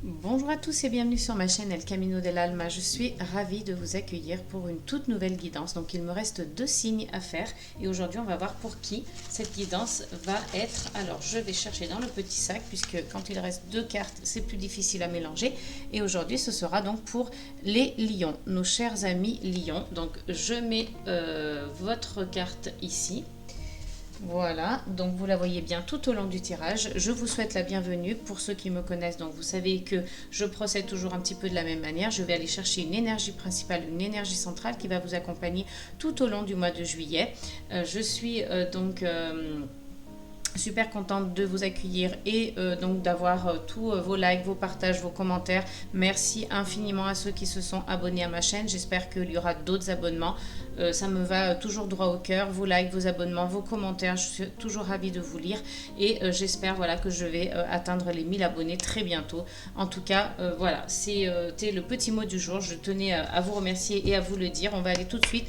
Bonjour à tous et bienvenue sur ma chaîne El Camino del Alma. Je suis ravie de vous accueillir pour une toute nouvelle guidance. Donc il me reste deux signes à faire et aujourd'hui on va voir pour qui cette guidance va être. Alors je vais chercher dans le petit sac puisque quand il reste deux cartes c'est plus difficile à mélanger. Et aujourd'hui ce sera donc pour les lions, nos chers amis lions. Donc je mets votre carte ici. Voilà, donc vous la voyez bien tout au long du tirage. Je vous souhaite la bienvenue pour ceux qui me connaissent. Donc vous savez que je procède toujours un petit peu de la même manière. Je vais aller chercher une énergie principale, une énergie centrale qui va vous accompagner tout au long du mois de juillet. Je suis super contente de vous accueillir et donc d'avoir tous vos likes, vos partages, vos commentaires. Merci infiniment à ceux qui se sont abonnés à ma chaîne. J'espère qu'il y aura d'autres abonnements. Ça me va toujours droit au cœur. Vos likes, vos abonnements, vos commentaires. Je suis toujours ravie de vous lire et j'espère voilà, que je vais atteindre les 1000 abonnés très bientôt. En tout cas, voilà, c'était le petit mot du jour. Je tenais à vous remercier et à vous le dire. On va aller tout de suite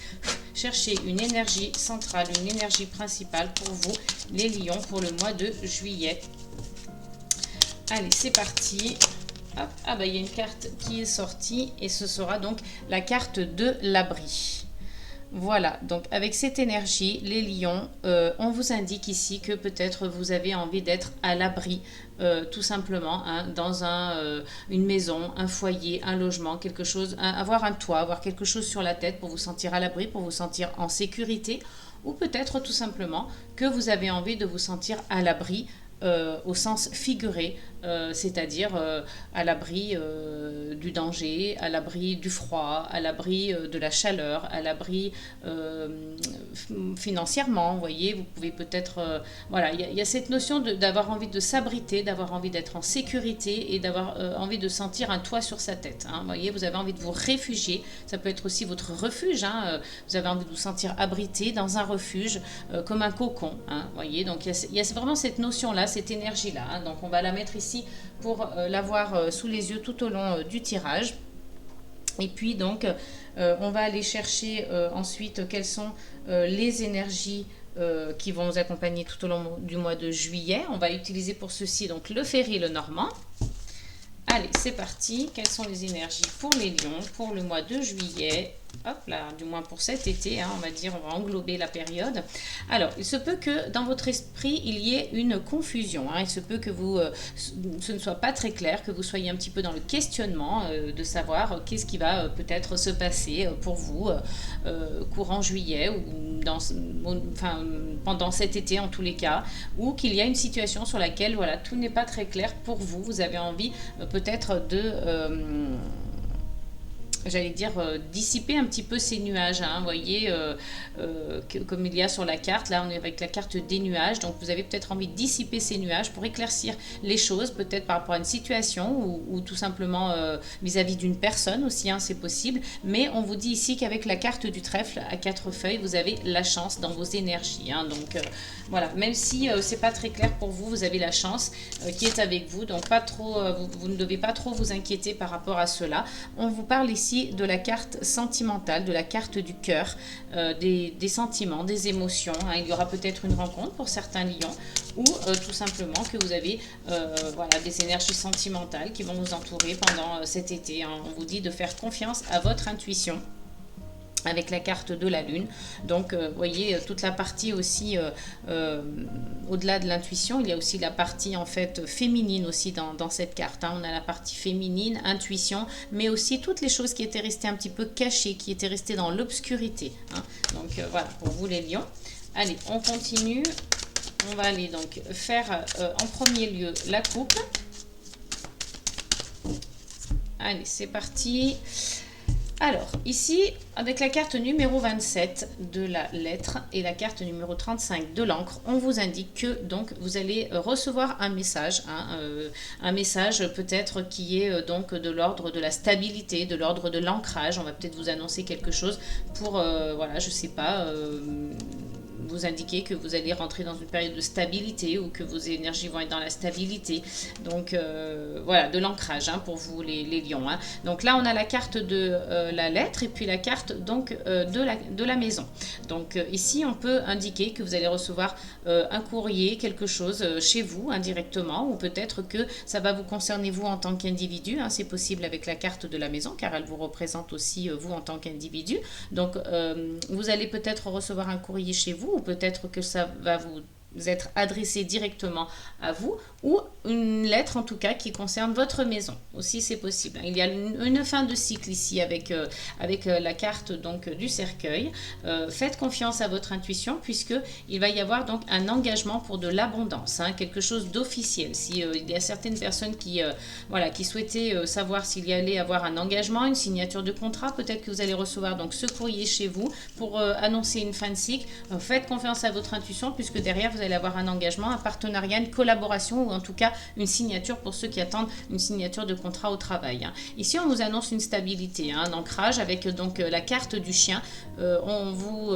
chercher une énergie centrale, une énergie principale pour vous, les lions, pour le mois de juillet. Allez, c'est parti. Hop. Ah bah il y a une carte qui est sortie et ce sera donc la carte de l'abri. Voilà, donc avec cette énergie, les lions, on vous indique ici que peut-être vous avez envie d'être à l'abri, tout simplement, hein, dans une maison, un foyer, un logement, quelque chose, avoir un toit, avoir quelque chose sur la tête pour vous sentir à l'abri, pour vous sentir en sécurité, ou peut-être tout simplement que vous avez envie de vous sentir à l'abri au sens figuré, c'est-à-dire à l'abri du danger, à l'abri du froid, à l'abri de la chaleur, à l'abri financièrement. Vous voyez, vous pouvez peut-être... voilà, il y a cette notion d'avoir envie de s'abriter, d'avoir envie d'être en sécurité et d'avoir envie de sentir un toit sur sa tête. Hein. Vous voyez, vous avez envie de vous réfugier. Ça peut être aussi votre refuge. Hein. Vous avez envie de vous sentir abrité dans un refuge, comme un cocon. Hein. Vous voyez, donc il y a vraiment cette notion-là, cette énergie-là. Hein. Donc on va la mettre ici pour l'avoir sous les yeux tout au long du tirage. Et puis donc on va aller chercher ensuite quelles sont les énergies qui vont nous accompagner tout au long du mois de juillet. On va utiliser pour ceci donc le ferry le normand. Allez, c'est parti. Quelles sont les énergies pour les lions pour le mois de juillet? Hop là, du moins pour cet été, hein, on va dire, on va englober la période. Alors, il se peut que dans votre esprit, il y ait une confusion. Hein, il se peut que ce ne soit pas très clair, que vous soyez un petit peu dans le questionnement de savoir qu'est-ce qui va peut-être se passer pour vous courant juillet ou pendant cet été en tous les cas, ou qu'il y a une situation sur laquelle voilà, tout n'est pas très clair pour vous. Vous avez envie peut-être de... j'allais dire dissiper un petit peu ces nuages, hein, vous voyez, comme il y a sur la carte, là on est avec la carte des nuages, donc vous avez peut-être envie de dissiper ces nuages pour éclaircir les choses, peut-être par rapport à une situation ou tout simplement vis-à-vis d'une personne aussi, hein, c'est possible, mais on vous dit ici qu'avec la carte du trèfle à 4 feuilles, vous avez la chance dans vos énergies, hein, donc voilà, même si c'est pas très clair pour vous, vous avez la chance qui est avec vous, donc pas trop, vous ne devez pas trop vous inquiéter par rapport à cela. On vous parle ici de la carte sentimentale, de la carte du cœur, des sentiments, des émotions. Hein. Il y aura peut-être une rencontre pour certains lions ou tout simplement que vous avez voilà, des énergies sentimentales qui vont vous entourer pendant cet été. Hein. On vous dit de faire confiance à votre intuition avec la carte de la lune. Donc vous voyez toute la partie aussi au-delà de l'intuition, il y a aussi la partie en fait féminine aussi dans cette carte, hein. On a la partie féminine, intuition, mais aussi toutes les choses qui étaient restées un petit peu cachées, qui étaient restées dans l'obscurité, hein. Donc voilà pour vous les lions. Allez, on continue. On va aller donc faire en premier lieu la coupe. Allez, c'est parti. Alors, ici, avec la carte numéro 27 de la lettre et la carte numéro 35 de l'encre, on vous indique que donc vous allez recevoir un message, hein, un message peut-être qui est donc de l'ordre de la stabilité, de l'ordre de l'ancrage. On va peut-être vous annoncer quelque chose pour, voilà, je sais pas, vous indiquer que vous allez rentrer dans une période de stabilité ou que vos énergies vont être dans la stabilité. Donc voilà, de l'ancrage hein, pour vous les lions. Hein. Donc là, on a la carte de la lettre et puis la carte donc de la maison. Donc ici, on peut indiquer que vous allez recevoir un courrier, quelque chose chez vous indirectement, ou peut-être que ça va vous concerner vous en tant qu'individu. Hein, c'est possible avec la carte de la maison car elle vous représente aussi vous en tant qu'individu. Donc vous allez peut-être recevoir un courrier chez vous, ou peut-être que ça va vous être adressé directement à vous, ou une lettre en tout cas qui concerne votre maison. Aussi c'est possible. Il y a une fin de cycle ici avec la carte donc du cercueil. Faites confiance à votre intuition puisque il va y avoir donc un engagement pour de l'abondance, hein, quelque chose d'officiel. Si il y a certaines personnes qui souhaitaient savoir s'il y allait avoir un engagement, une signature de contrat, peut-être que vous allez recevoir donc ce courrier chez vous pour annoncer une fin de cycle. Faites confiance à votre intuition puisque derrière vous allez avoir un engagement, un partenariat, une collaboration ou en tout cas une signature pour ceux qui attendent une signature de contrat au travail. Hein. Ici, on vous annonce une stabilité, hein, un ancrage avec donc la carte du chien. On vous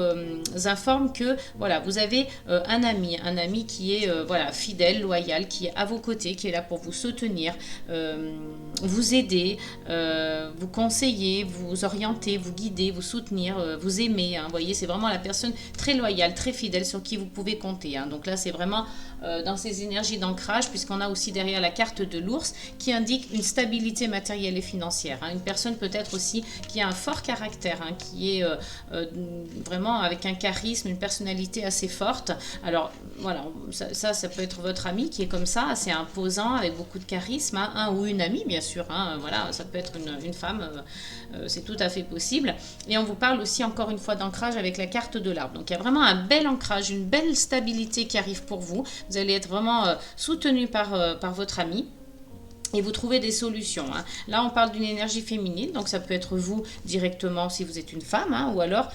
informe que voilà, vous avez un ami qui est voilà, fidèle, loyal, qui est à vos côtés, qui est là pour vous soutenir, vous aider, vous conseiller, vous orienter, vous guider, vous soutenir, vous aimer. Hein. Vous voyez, c'est vraiment la personne très loyale, très fidèle sur qui vous pouvez compter. Hein. Donc là, c'est vraiment dans ces énergies d'ancrage, puisqu'on a aussi derrière la carte de l'ours qui indique une stabilité matérielle et financière. Hein. Une personne peut-être aussi qui a un fort caractère, hein, qui est vraiment avec un charisme, une personnalité assez forte. Alors voilà, ça peut être votre ami qui est comme ça, assez imposant, avec beaucoup de charisme, hein, un ou une amie bien sûr. Hein. Voilà, ça peut être une femme, c'est tout à fait possible. Et on vous parle aussi encore une fois d'ancrage avec la carte de l'arbre. Donc il y a vraiment un bel ancrage, une belle stabilité qui arrive pour vous. Vous allez être vraiment soutenu par votre ami. Et vous trouvez des solutions. Hein. Là, on parle d'une énergie féminine, donc ça peut être vous directement si vous êtes une femme, hein, ou alors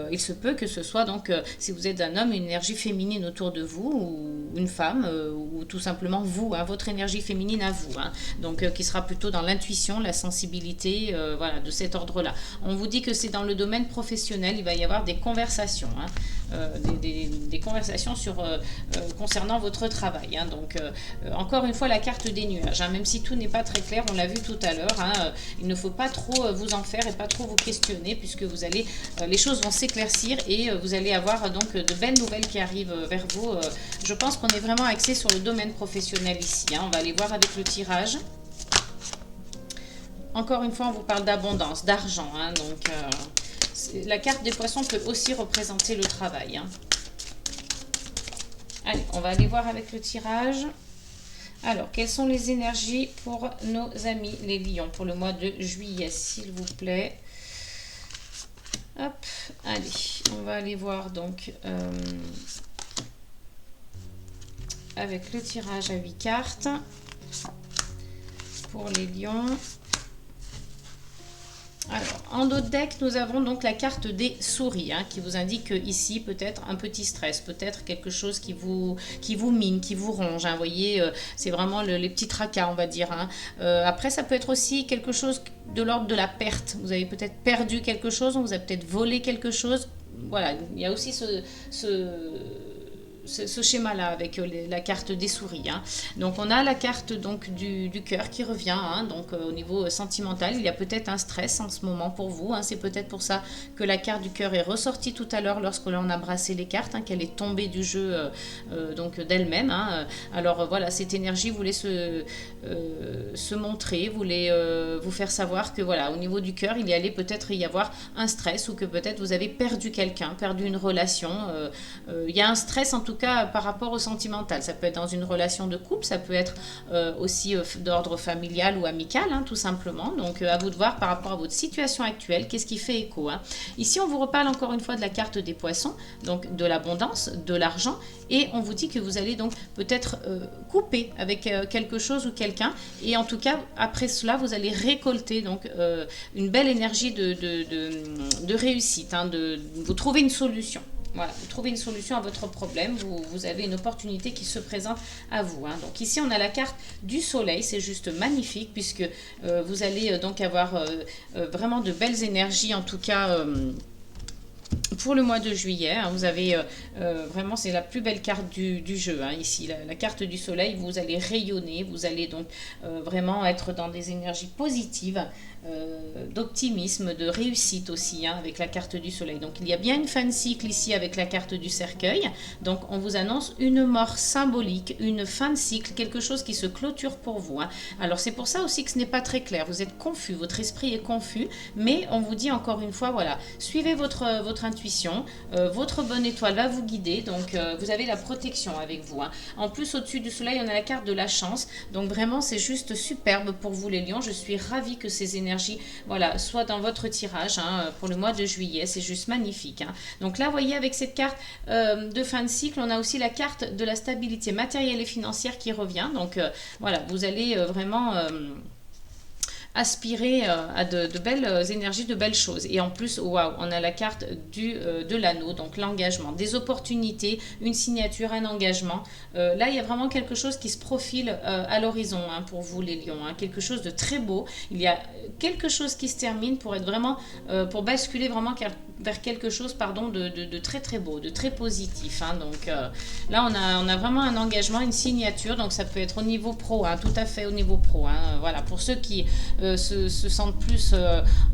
il se peut que ce soit donc si vous êtes un homme, une énergie féminine autour de vous, ou une femme, ou tout simplement vous, hein, votre énergie féminine à vous, hein, donc qui sera plutôt dans l'intuition, la sensibilité, voilà, de cet ordre-là. On vous dit que c'est dans le domaine professionnel, il va y avoir des conversations, hein, des conversations concernant votre travail. Hein, donc encore une fois, la carte des nuages. Hein, même si tout n'est pas très clair, on l'a vu tout à l'heure, hein, il ne faut pas trop vous en faire et pas trop vous questionner puisque vous allez, les choses vont s'éclaircir et vous allez avoir donc de belles nouvelles qui arrivent vers vous. Je pense qu'on est vraiment axé sur le domaine professionnel ici. Hein, on va aller voir avec le tirage. Encore une fois, on vous parle d'abondance, d'argent. Hein, donc la carte des poissons peut aussi représenter le travail. Hein. Allez, on va aller voir avec le tirage. Alors, quelles sont les énergies pour nos amis les lions pour le mois de juillet, s'il vous plaît? Hop, allez, on va aller voir donc avec le tirage à 8 cartes pour les lions. Alors, en d'autres decks, nous avons donc la carte des souris, hein, qui vous indique ici peut-être un petit stress, peut-être quelque chose qui vous mine, qui vous ronge. Hein, vous voyez, c'est vraiment les petits tracas, on va dire. Hein. Après, ça peut être aussi quelque chose de l'ordre de la perte. Vous avez peut-être perdu quelque chose, on vous a peut-être volé quelque chose. Voilà, il y a aussi ce schéma-là avec la carte des souris. Hein. Donc on a la carte donc du cœur qui revient. Hein. Donc au niveau sentimental, il y a peut-être un stress en ce moment pour vous. Hein. C'est peut-être pour ça que la carte du cœur est ressortie tout à l'heure lorsque l'on a brassé les cartes, hein, qu'elle est tombée du jeu donc d'elle-même. Hein. Alors voilà, cette énergie voulait se montrer, voulait vous faire savoir que voilà, au niveau du cœur, il y allait peut-être y avoir un stress ou que peut-être vous avez perdu quelqu'un, perdu une relation. Il y a un stress en tout cas par rapport au sentimental. Ça peut être dans une relation de couple, ça peut être aussi d'ordre familial ou amical, hein, tout simplement. Donc à vous de voir par rapport à votre situation actuelle, qu'est-ce qui fait écho. Hein. Ici, on vous reparle encore une fois de la carte des poissons, donc de l'abondance, de l'argent, et on vous dit que vous allez donc peut-être couper avec quelque chose ou quelqu'un, et en tout cas, après cela, vous allez récolter donc une belle énergie de réussite, hein, vous trouvez une solution. Voilà, vous trouvez une solution à votre problème, vous avez une opportunité qui se présente à vous. Hein. Donc ici, on a la carte du soleil, c'est juste magnifique puisque vous allez donc avoir vraiment de belles énergies, en tout cas pour le mois de juillet, hein, vous avez vraiment, c'est la plus belle carte du jeu, hein, ici, la carte du soleil. Vous allez rayonner, vous allez donc vraiment être dans des énergies positives, d'optimisme, de réussite aussi, hein, avec la carte du soleil. Donc il y a bien une fin de cycle ici avec la carte du cercueil. Donc on vous annonce une mort symbolique, une fin de cycle, quelque chose qui se clôture pour vous, hein. Alors c'est pour ça aussi que ce n'est pas très clair, vous êtes confus, votre esprit est confus, mais on vous dit encore une fois, voilà, suivez votre intuition, votre bonne étoile va vous guider, donc vous avez la protection avec vous, hein. En plus, au-dessus du soleil, on a la carte de la chance, donc vraiment c'est juste superbe pour vous les lions. Je suis ravie que ces énergies, voilà, soient dans votre tirage, hein, pour le mois de juillet, c'est juste magnifique, hein. Donc là, vous voyez, avec cette carte de fin de cycle, on a aussi la carte de la stabilité matérielle et financière qui revient, donc voilà, vous allez vraiment aspirer à de belles énergies, de belles choses. Et en plus, waouh, on a la carte de l'anneau, donc l'engagement, des opportunités, une signature, un engagement. Là, il y a vraiment quelque chose qui se profile à l'horizon, hein, pour vous les lions, hein, quelque chose de très beau. Il y a quelque chose qui se termine pour être vraiment, pour basculer vraiment vers quelque chose, pardon, de très très beau, de très positif, hein. Donc là, on a vraiment un engagement, une signature, donc ça peut être au niveau pro, hein, tout à fait au niveau pro, hein. Voilà, pour ceux qui se sentent plus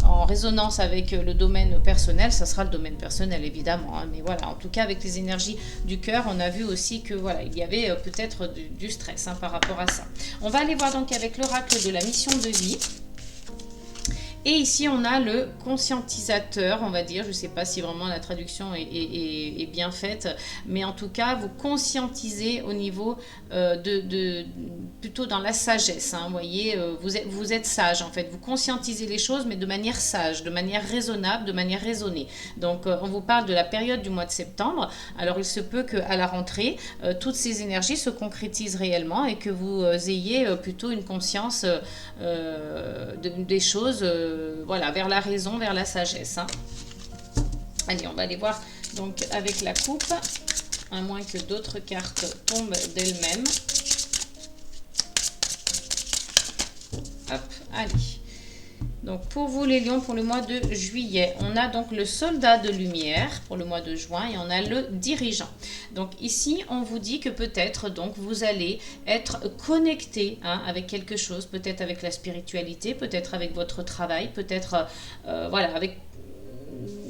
en résonance avec le domaine personnel, ça sera le domaine personnel évidemment, hein, mais voilà, en tout cas avec les énergies du cœur, on a vu aussi que voilà, il y avait peut-être du stress, hein, par rapport à ça. On va aller voir donc avec l'oracle de la mission de vie. Et ici, on a le conscientisateur, on va dire. Je ne sais pas si vraiment la traduction est bien faite, mais en tout cas, vous conscientisez au niveau plutôt dans la sagesse, hein, vous voyez, vous êtes sage en fait. Vous conscientisez les choses, mais de manière sage, de manière raisonnable, de manière raisonnée. Donc, on vous parle de la période du mois de septembre. Alors, il se peut qu'à la rentrée, toutes ces énergies se concrétisent réellement et que vous ayez plutôt une conscience des choses, voilà, vers la raison, vers la sagesse, hein. Allez, on va aller voir donc avec la coupe, à moins que d'autres cartes tombent d'elles-mêmes. Hop, allez. Donc pour vous les lions, pour le mois de juillet, on a donc le soldat de lumière pour le mois de juin et on a le dirigeant. Donc ici, on vous dit que peut-être donc vous allez être connecté, hein, avec quelque chose, peut-être avec la spiritualité, peut-être avec votre travail, peut-être voilà, avec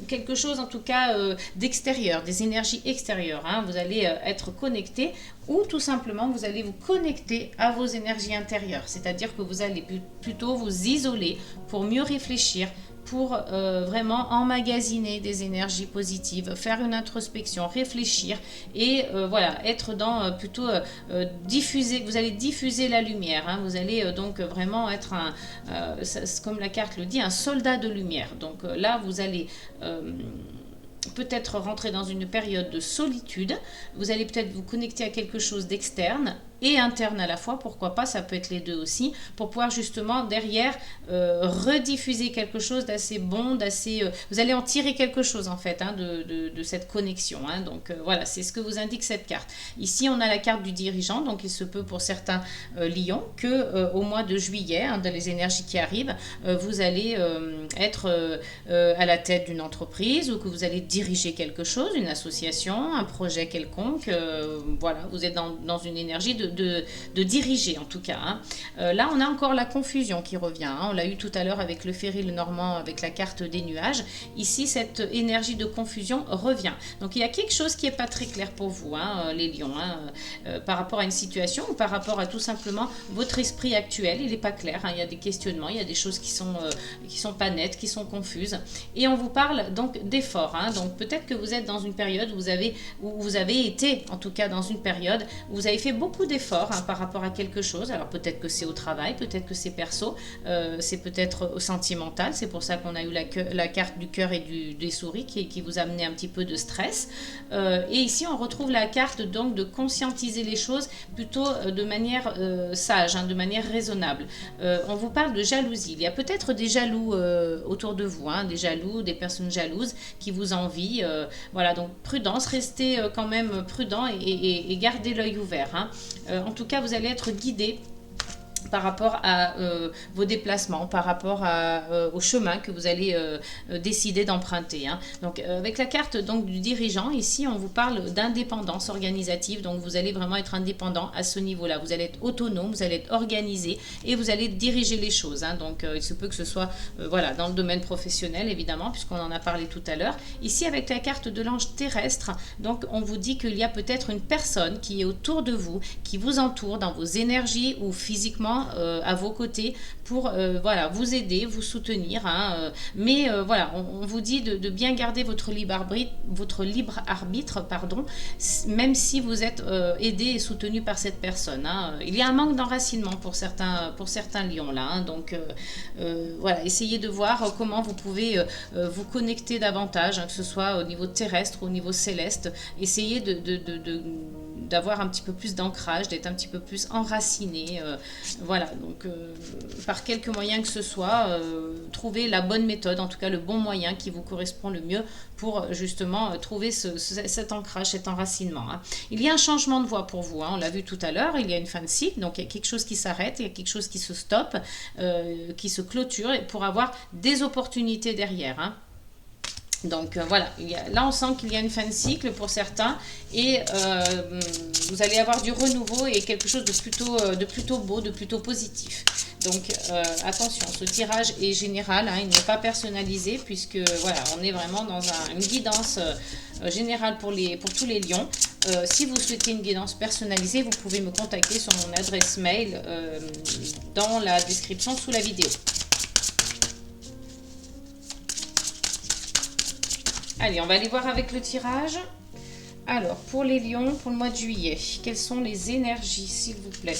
quelque chose en tout cas d'extérieur, des énergies extérieures, hein. Vous allez être connecté ou tout simplement vous allez vous connecter à vos énergies intérieures, c'est-à-dire que vous allez plutôt vous isoler pour mieux réfléchir, pour vraiment emmagasiner des énergies positives, faire une introspection, réfléchir et voilà, être dans plutôt diffuser, vous allez diffuser la lumière, hein. Vous allez donc vraiment être comme la carte le dit, un soldat de lumière. Donc là, vous allez peut-être rentrer dans une période de solitude, vous allez peut-être vous connecter à quelque chose d'externe et interne à la fois, pourquoi pas, ça peut être les deux aussi, pour pouvoir justement derrière rediffuser quelque chose d'assez bon, d'assez... vous allez en tirer quelque chose en fait, hein, de cette connexion, hein. Donc voilà, c'est ce que vous indique cette carte. Ici, on a la carte du dirigeant, donc il se peut pour certains lions que au mois de juillet, hein, dans les énergies qui arrivent, vous allez être à la tête d'une entreprise ou que vous allez diriger quelque chose, une association, un projet quelconque, voilà, vous êtes dans une énergie de diriger en tout cas, hein. Là, on a encore la confusion qui revient, hein. On l'a eu tout à l'heure avec le Féril normand, avec la carte des nuages. Ici, cette énergie de confusion revient. Donc, il y a quelque chose qui n'est pas très clair pour vous, hein, les lions, hein, par rapport à une situation ou par rapport à tout simplement votre esprit actuel. Il n'est pas clair, hein. Il y a des questionnements, il y a des choses qui sont pas nettes, qui sont confuses. Et on vous parle donc d'efforts, hein. Donc, peut-être que vous êtes dans une période où vous avez été, en tout cas dans une période où vous avez fait beaucoup d'efforts, hein, par rapport à quelque chose. Alors peut-être que c'est au travail, peut-être que c'est perso, c'est peut-être au sentimental, c'est pour ça qu'on a eu la carte du cœur et des souris qui vous a amené un petit peu de stress. Et ici on retrouve la carte donc de conscientiser les choses plutôt de manière sage, hein, de manière raisonnable. On vous parle de jalousie, il y a peut-être des jaloux autour de vous, hein, des jaloux, des personnes jalouses qui vous envient, voilà, donc prudence, restez quand même prudent et gardez l'œil ouvert, hein. En tout cas, vous allez être guidé par rapport à vos déplacements, par rapport au chemin que vous allez décider d'emprunter, hein. Donc avec la carte donc, du dirigeant, ici on vous parle d'indépendance organisative, donc vous allez vraiment être indépendant à ce niveau-là, vous allez être autonome, vous allez être organisé et vous allez diriger les choses, hein. Donc il se peut que ce soit voilà, dans le domaine professionnel évidemment, puisqu'on en a parlé tout à l'heure. Ici avec la carte de l'ange terrestre, donc on vous dit qu'il y a peut-être une personne qui est autour de vous, qui vous entoure dans vos énergies ou physiquement à vos côtés pour voilà, vous aider, vous soutenir, hein, mais voilà, on vous dit de bien garder votre libre arbitre, pardon, même si vous êtes aidé et soutenu par cette personne, hein. Il y a un manque d'enracinement pour certains lions là, hein, donc voilà, essayez de voir comment vous pouvez vous connecter davantage, hein, que ce soit au niveau terrestre ou au niveau céleste. Essayez d'avoir un petit peu plus d'ancrage, d'être un petit peu plus enraciné. Voilà, donc par quelque moyen que ce soit, trouvez la bonne méthode, en tout cas le bon moyen qui vous correspond le mieux pour justement trouver cet ancrage, cet enracinement, hein. Il y a un changement de voie pour vous, hein, on l'a vu tout à l'heure, il y a une fin de cycle, donc il y a quelque chose qui s'arrête, il y a quelque chose qui se stoppe, qui se clôture pour avoir des opportunités derrière, hein. Donc voilà, là on sent qu'il y a une fin de cycle pour certains et vous allez avoir du renouveau et quelque chose de plutôt beau, de plutôt positif. Donc attention, ce tirage est général, hein, il n'est pas personnalisé puisque voilà, on est vraiment dans une guidance générale pour tous les lions. Si vous souhaitez une guidance personnalisée, vous pouvez me contacter sur mon adresse mail dans la description sous la vidéo. Allez, on va aller voir avec le tirage. Alors, pour les lions, pour le mois de juillet, quelles sont les énergies, s'il vous plaît?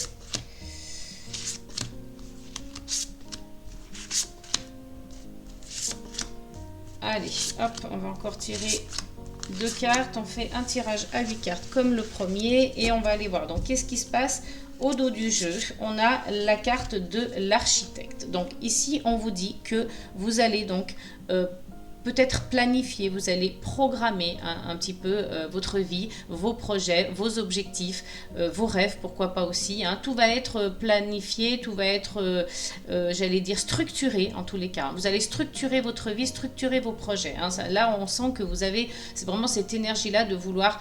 Allez, hop, on va encore tirer 2 cartes. On fait un tirage à 8 cartes comme le premier. Et on va aller voir. Donc, qu'est-ce qui se passe au dos du jeu? On a la carte de l'architecte. Donc, ici, on vous dit que vous allez donc... peut-être planifier, vous allez programmer un petit peu votre vie, vos projets, vos objectifs, vos rêves, pourquoi pas aussi, hein. Tout va être planifié, tout va être, j'allais dire, structuré en tous les cas. Vous allez structurer votre vie, structurer vos projets, hein. Là, on sent que vous avez, c'est vraiment cette énergie-là de vouloir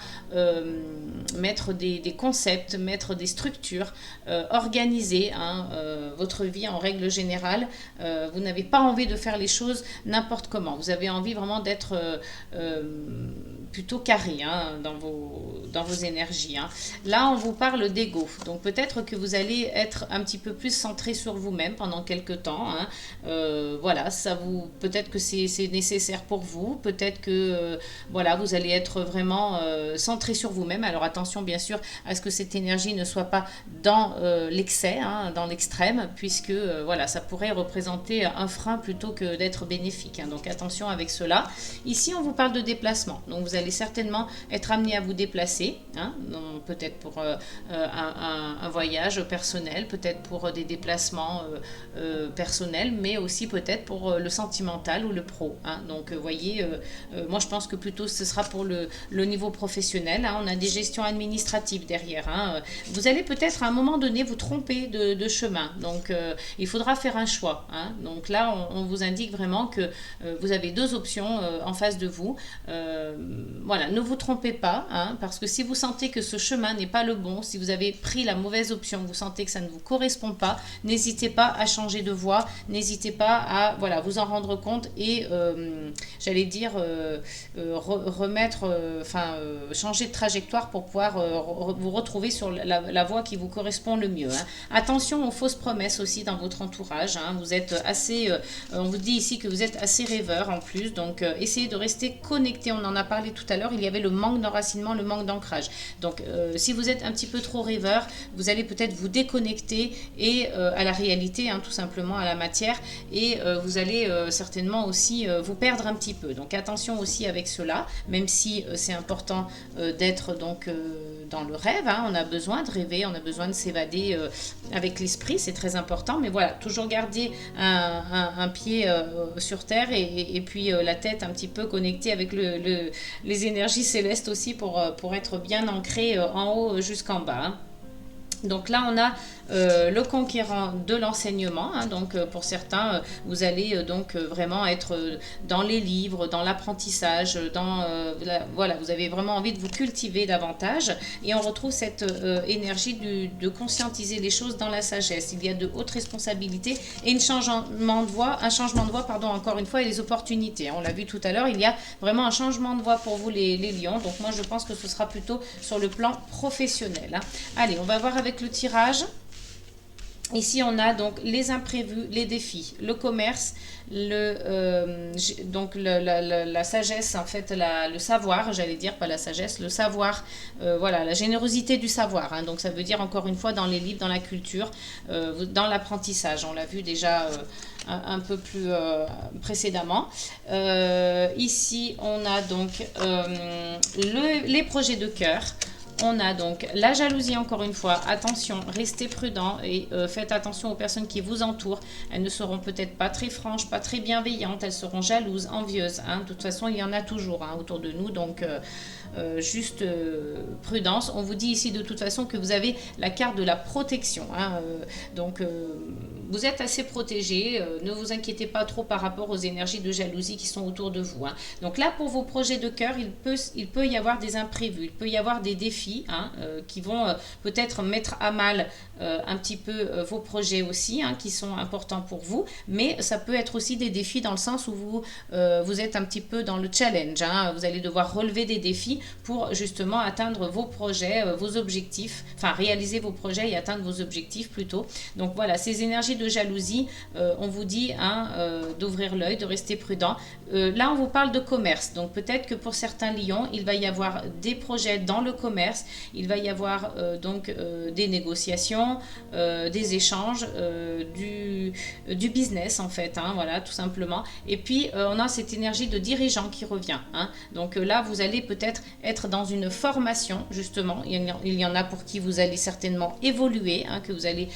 mettre des concepts, mettre des structures, organiser, hein, votre vie en règle générale. Vous n'avez pas envie de faire les choses n'importe comment. Vous avez envie vraiment d'être plutôt carré, hein, dans vos énergies, hein. Là, on vous parle d'ego. Donc, peut-être que vous allez être un petit peu plus centré sur vous-même pendant quelques temps, hein. Voilà, peut-être que c'est nécessaire pour vous. Peut-être que voilà, vous allez être vraiment centré sur vous-même. Alors, attention, bien sûr, à ce que cette énergie ne soit pas dans l'excès, hein, dans l'extrême, puisque voilà, ça pourrait représenter un frein plutôt que d'être bénéfique, hein. Donc, attention avec cela. Ici, on vous parle de déplacement. Donc, vous allez certainement être amené à vous déplacer, hein, peut-être pour un voyage personnel, peut-être pour des déplacements personnels, mais aussi peut-être pour le sentimental ou le pro, hein. Donc, vous voyez, moi, je pense que plutôt ce sera pour le niveau professionnel, hein. On a des gestions administratives derrière, hein. Vous allez peut-être à un moment donné vous tromper de chemin. Donc, il faudra faire un choix, hein. Donc là, on vous indique vraiment que vous avez deux options en face de vous. Voilà, ne vous trompez pas, hein, parce que si vous sentez que ce chemin n'est pas le bon, si vous avez pris la mauvaise option, vous sentez que ça ne vous correspond pas, n'hésitez pas à changer de voie, n'hésitez pas à voilà, vous en rendre compte et j'allais dire changer de trajectoire pour pouvoir vous retrouver sur la voie qui vous correspond le mieux, hein. Attention aux fausses promesses aussi dans votre entourage, hein. Vous êtes assez, on vous dit ici que vous êtes assez rêveur en plus, donc essayez de rester connecté. On en a parlé tout à l'heure, il y avait le manque d'enracinement, le manque d'ancrage. Donc si vous êtes un petit peu trop rêveur, vous allez peut-être vous déconnecter et à la réalité, hein, tout simplement à la matière, et vous allez certainement aussi vous perdre un petit peu. Donc attention aussi avec cela, même si c'est important d'être donc dans le rêve, hein. On a besoin de rêver, on a besoin de s'évader avec l'esprit, c'est très important, mais voilà, toujours garder un pied sur terre et puis la tête un petit peu connectée avec les énergies célestes aussi pour être bien ancré en haut jusqu'en bas, hein. Donc là, on a le conquérant de l'enseignement, hein, donc pour certains, vous allez donc vraiment être dans les livres, dans l'apprentissage, voilà, vous avez vraiment envie de vous cultiver davantage. Et on retrouve cette énergie de conscientiser les choses dans la sagesse. Il y a de hautes responsabilités et un changement de voie, pardon, encore une fois, et les opportunités. On l'a vu tout à l'heure, il y a vraiment un changement de voie pour vous les lions. Donc moi, je pense que ce sera plutôt sur le plan professionnel, hein. Allez, on va voir avec le tirage. Ici, on a donc les imprévus, les défis, le commerce, donc la sagesse, en fait, le savoir, j'allais dire, pas la sagesse, le savoir, voilà, la générosité du savoir, hein. Donc ça veut dire encore une fois dans les livres, dans la culture, dans l'apprentissage. On l'a vu déjà un peu plus précédemment. Ici, on a donc les projets de cœur. On a donc la jalousie, encore une fois. Attention, restez prudent et faites attention aux personnes qui vous entourent. Elles ne seront peut-être pas très franches, pas très bienveillantes. Elles seront jalouses, envieuses, hein. De toute façon, il y en a toujours, hein, autour de nous. Donc, juste prudence. On vous dit ici de toute façon que vous avez la carte de la protection, hein. Donc, vous êtes assez protégé. Ne vous inquiétez pas trop par rapport aux énergies de jalousie qui sont autour de vous, hein. Donc là, pour vos projets de cœur, il peut y avoir des imprévus. Il peut y avoir des défis, hein, qui vont peut-être mettre à mal un petit peu vos projets aussi, hein, qui sont importants pour vous, mais ça peut être aussi des défis dans le sens où vous êtes un petit peu dans le challenge, hein. Vous allez devoir relever des défis pour justement atteindre vos projets, vos objectifs, enfin réaliser vos projets et atteindre vos objectifs plutôt. Donc voilà, ces énergies de jalousie, on vous dit, hein, d'ouvrir l'œil, de rester prudent. Là, on vous parle de commerce, donc peut-être que pour certains lions, il va y avoir des projets dans le commerce. Il va y avoir donc des négociations, des échanges, du business en fait, hein, voilà, tout simplement. Et puis on a cette énergie de dirigeant qui revient, hein. Donc là, vous allez peut-être être dans une formation justement. Il y en a pour qui vous allez certainement évoluer, hein, que vous allez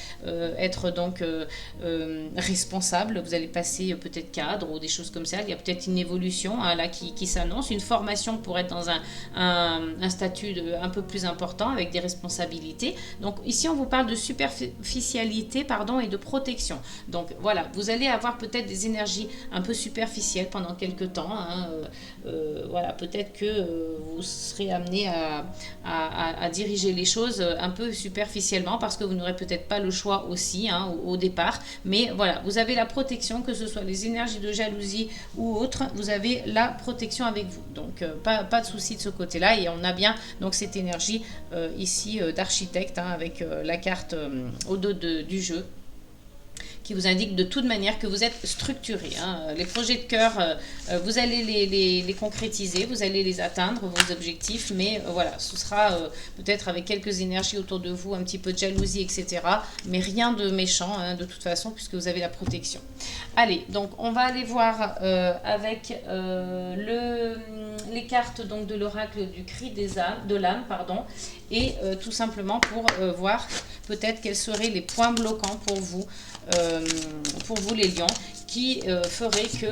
être donc responsable. Vous allez passer peut-être cadre ou des choses comme ça. Il y a peut-être une évolution, hein, là qui s'annonce, une formation pour être dans un statut un peu plus important avec des responsabilités. Donc ici on vous parle de superficialité, pardon, et de protection. Donc voilà, vous allez avoir peut-être des énergies un peu superficielles pendant quelques temps, hein. Voilà, peut-être que vous serez amené à diriger les choses un peu superficiellement parce que vous n'aurez peut-être pas le choix aussi, hein, au départ. Mais voilà, vous avez la protection, que ce soit les énergies de jalousie ou autres, vous avez la protection avec vous. Donc pas de souci de ce côté-là. Et on a bien donc cette énergie ici d'architecte, hein, avec la carte au dos du jeu, qui vous indique de toute manière que vous êtes structuré, hein. Les projets de cœur, vous allez les concrétiser, vous allez les atteindre, vos objectifs, mais voilà, ce sera peut-être avec quelques énergies autour de vous, un petit peu de jalousie, etc. Mais rien de méchant, hein, de toute façon, puisque vous avez la protection. Allez, donc on va aller voir avec les cartes donc, de l'oracle du cri de l'âme, pardon, et tout simplement pour voir peut-être quels seraient les points bloquants pour vous les lions, qui ferait que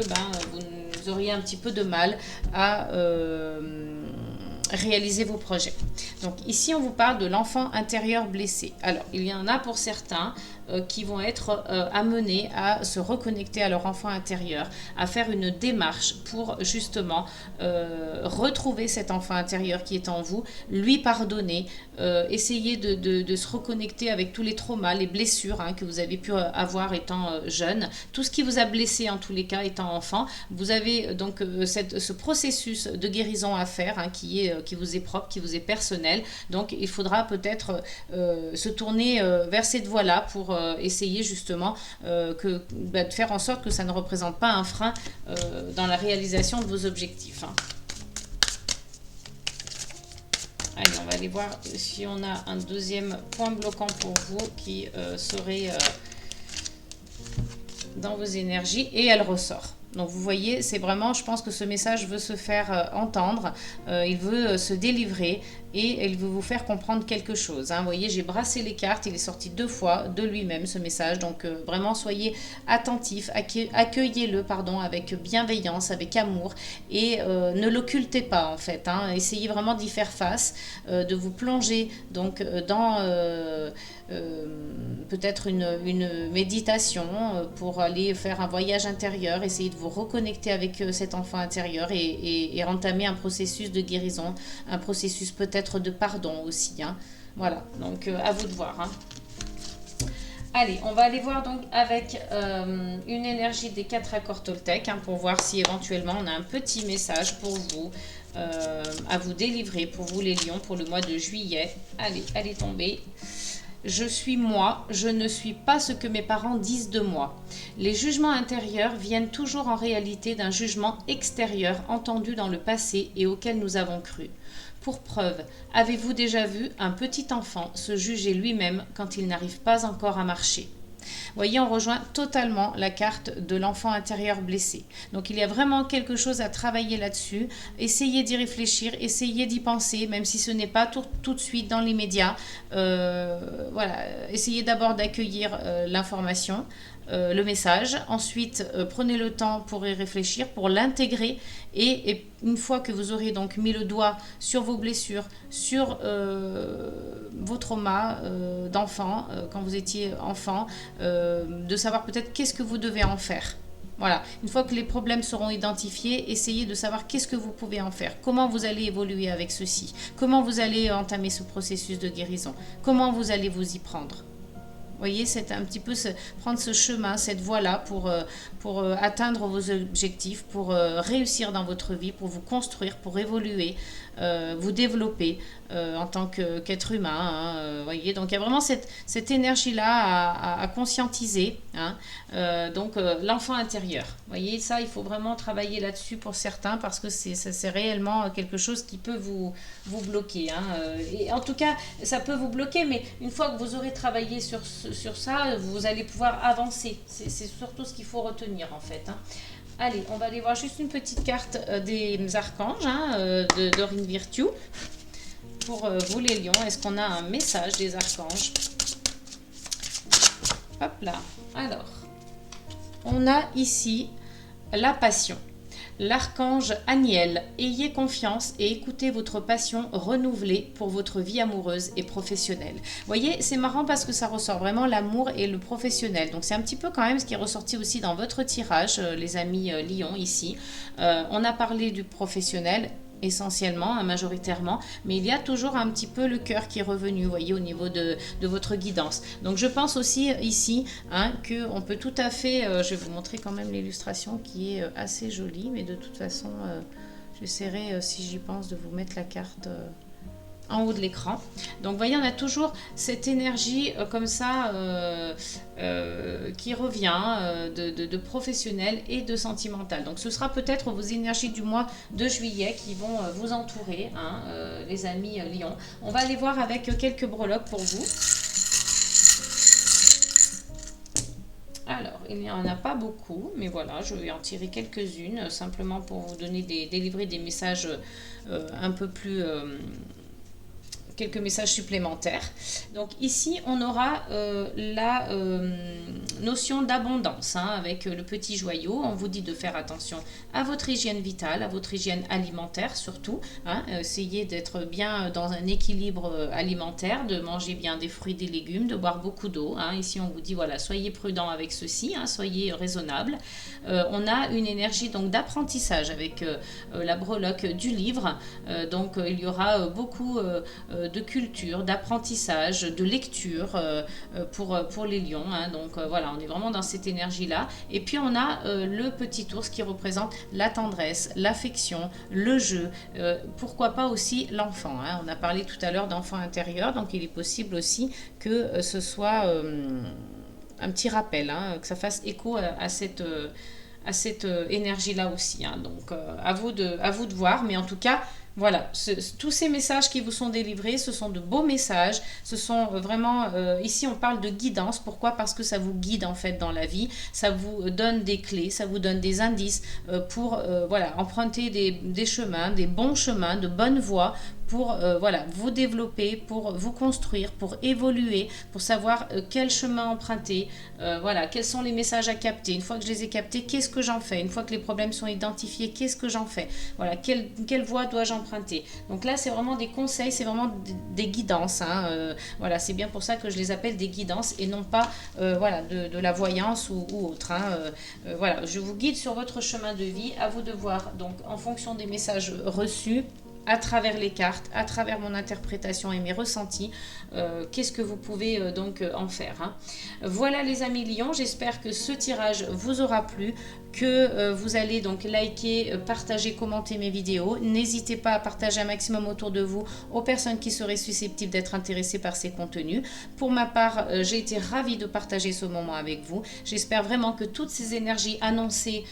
vous auriez un petit peu de mal à réaliser vos projets. Donc ici on vous parle de l'enfant intérieur blessé. Alors il y en a pour certains qui vont être amenés à se reconnecter à leur enfant intérieur, à faire une démarche pour justement retrouver cet enfant intérieur qui est en vous, lui pardonner, essayer de se reconnecter avec tous les traumas, les blessures, hein, que vous avez pu avoir étant jeune, tout ce qui vous a blessé en tous les cas étant enfant. Vous avez donc ce processus de guérison à faire, hein, qui vous est propre, qui vous est personnel. Donc il faudra peut-être se tourner vers cette voie-là pour essayer justement de faire en sorte que ça ne représente pas un frein dans la réalisation de vos objectifs, hein. Allez, on va aller voir si on a un deuxième point bloquant pour vous qui serait dans vos énergies, et elle ressort. Donc vous voyez, c'est vraiment, je pense que ce message veut se faire entendre, il veut se délivrer et il veut vous faire comprendre quelque chose, hein. Vous voyez, j'ai brassé les cartes, il est sorti 2 fois de lui-même ce message, donc vraiment soyez attentifs, accueillez-le avec bienveillance, avec amour, et ne l'occultez pas en fait, hein. Essayez vraiment d'y faire face, de vous plonger donc dans peut-être une méditation pour aller faire un voyage intérieur, essayer de vous reconnecter avec cet enfant intérieur et entamer un processus de guérison, un processus peut-être de pardon aussi, hein. Voilà, donc à vous de voir, hein. Allez, on va aller voir donc avec une énergie des 4 accords Toltec, hein, pour voir si éventuellement on a un petit message pour vous, à vous délivrer, pour vous les lions, pour le mois de juillet. Allez, elle est tombée. Je suis moi, je ne suis pas ce que mes parents disent de moi. Les jugements intérieurs viennent toujours en réalité d'un jugement extérieur entendu dans le passé et auquel nous avons cru. Pour preuve, avez-vous déjà vu un petit enfant se juger lui-même quand il n'arrive pas encore à marcher ? Voyez, on rejoint totalement la carte de l'enfant intérieur blessé. Donc il y a vraiment quelque chose à travailler là-dessus. Essayez d'y réfléchir, essayez d'y penser, même si ce n'est pas tout de suite dans l'immédiat. Voilà, essayez d'abord d'accueillir l'information, le message. Ensuite, prenez le temps pour y réfléchir, pour l'intégrer. Et une fois que vous aurez donc mis le doigt sur vos blessures, sur vos traumas d'enfant, quand vous étiez enfant, de savoir peut-être qu'est-ce que vous devez en faire. Voilà, une fois que les problèmes seront identifiés, essayez de savoir qu'est-ce que vous pouvez en faire, comment vous allez évoluer avec ceci, comment vous allez entamer ce processus de guérison, comment vous allez vous y prendre. Vous voyez, c'est un petit peu prendre ce chemin, cette voie-là pour atteindre vos objectifs, pour réussir dans votre vie, pour vous construire, pour évoluer, vous développer en tant qu'être humain. Hein, voyez, donc il y a vraiment cette énergie-là à conscientiser. Hein, donc l'enfant intérieur. Vous voyez, ça, il faut vraiment travailler là-dessus pour certains parce que c'est réellement quelque chose qui peut vous bloquer. Hein, et en tout cas, ça peut vous bloquer, mais une fois que vous aurez travaillé sur ça, vous allez pouvoir avancer. C'est surtout ce qu'il faut retenir en fait. Hein. Allez, on va aller voir juste une petite carte des archanges, hein, de Dorine Virtue. Pour vous les lions, est-ce qu'on a un message des archanges? Hop là. Alors, on a ici la passion. L'archange Aniel, ayez confiance et écoutez votre passion renouvelée pour votre vie amoureuse et professionnelle. Vous voyez, c'est marrant parce que ça ressort vraiment l'amour et le professionnel. Donc c'est un petit peu quand même ce qui est ressorti aussi dans votre tirage, les amis Lions ici. On a parlé du professionnel essentiellement, hein, majoritairement, mais il y a toujours un petit peu le cœur qui est revenu, vous voyez, au niveau de votre guidance. Donc je pense aussi ici, hein, qu'on peut tout à fait, je vais vous montrer quand même l'illustration qui est assez jolie, mais de toute façon, j'essaierai, si j'y pense, de vous mettre la carte en haut de l'écran. Donc, vous voyez, on a toujours cette énergie comme ça qui revient de professionnel et de sentimental. Donc, ce sera peut-être vos énergies du mois de juillet qui vont vous entourer, hein, les amis Lions. On va aller voir avec quelques breloques pour vous. Alors, il n'y en a pas beaucoup, mais voilà, je vais en tirer quelques-unes, simplement pour vous donner délivrer des messages un peu plus... quelques messages supplémentaires. Donc ici, on aura la notion d'abondance, hein, avec le petit joyau. On vous dit de faire attention à votre hygiène vitale, à votre hygiène alimentaire surtout. Hein, essayez d'être bien dans un équilibre alimentaire, de manger bien des fruits, des légumes, de boire beaucoup d'eau. Hein. Ici, on vous dit, voilà, soyez prudent avec ceci, hein, soyez raisonnable. On a une énergie donc d'apprentissage avec la breloque du livre. Donc, il y aura beaucoup de culture, d'apprentissage, de lecture pour les lions. Hein. Donc voilà, on est vraiment dans cette énergie-là. Et puis on a le petit ours qui représente la tendresse, l'affection, le jeu, pourquoi pas aussi l'enfant. Hein. On a parlé tout à l'heure d'enfant intérieur, donc il est possible aussi que ce soit un petit rappel, hein, que ça fasse écho à cette énergie-là aussi. Hein. Donc à vous de voir, mais en tout cas, voilà, tous ces messages qui vous sont délivrés, ce sont de beaux messages, ce sont vraiment, ici on parle de guidance, pourquoi? Parce que ça vous guide en fait dans la vie, ça vous donne des clés, ça vous donne des indices pour voilà, emprunter des chemins, des bons chemins, de bonnes voies pour voilà, vous développer, pour vous construire, pour évoluer, pour savoir quel chemin emprunter, voilà, quels sont les messages à capter. Une fois que je les ai captés, qu'est-ce que j'en fais? Une fois que les problèmes sont identifiés, qu'est-ce que j'en fais? Voilà, quelle voie dois-je emprunter? Donc là, c'est vraiment des conseils, c'est vraiment des guidances, hein, voilà, c'est bien pour ça que je les appelle des guidances et non pas voilà, de la voyance ou autre, hein, voilà, je vous guide sur votre chemin de vie, à vous de voir donc en fonction des messages reçus, à travers les cartes, à travers mon interprétation et mes ressentis, qu'est-ce que vous pouvez donc en faire, hein. Voilà les amis lions, j'espère que ce tirage vous aura plu, que vous allez donc liker, partager, commenter mes vidéos. N'hésitez pas à partager un maximum autour de vous aux personnes qui seraient susceptibles d'être intéressées par ces contenus. Pour ma part, j'ai été ravie de partager ce moment avec vous. J'espère vraiment que toutes ces énergies annoncées,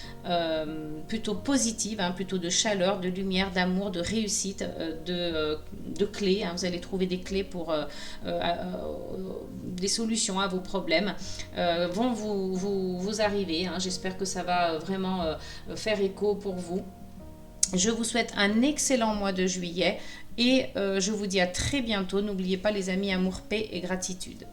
plutôt positives, hein, plutôt de chaleur, de lumière, d'amour, de réussite, de clés, hein, vous allez trouver des clés pour des solutions à vos problèmes, vont vous arriver, hein. J'espère que ça va vraiment faire écho pour vous. Je vous souhaite un excellent mois de juillet et je vous dis à très bientôt. N'oubliez pas les amis, amour, paix et gratitude.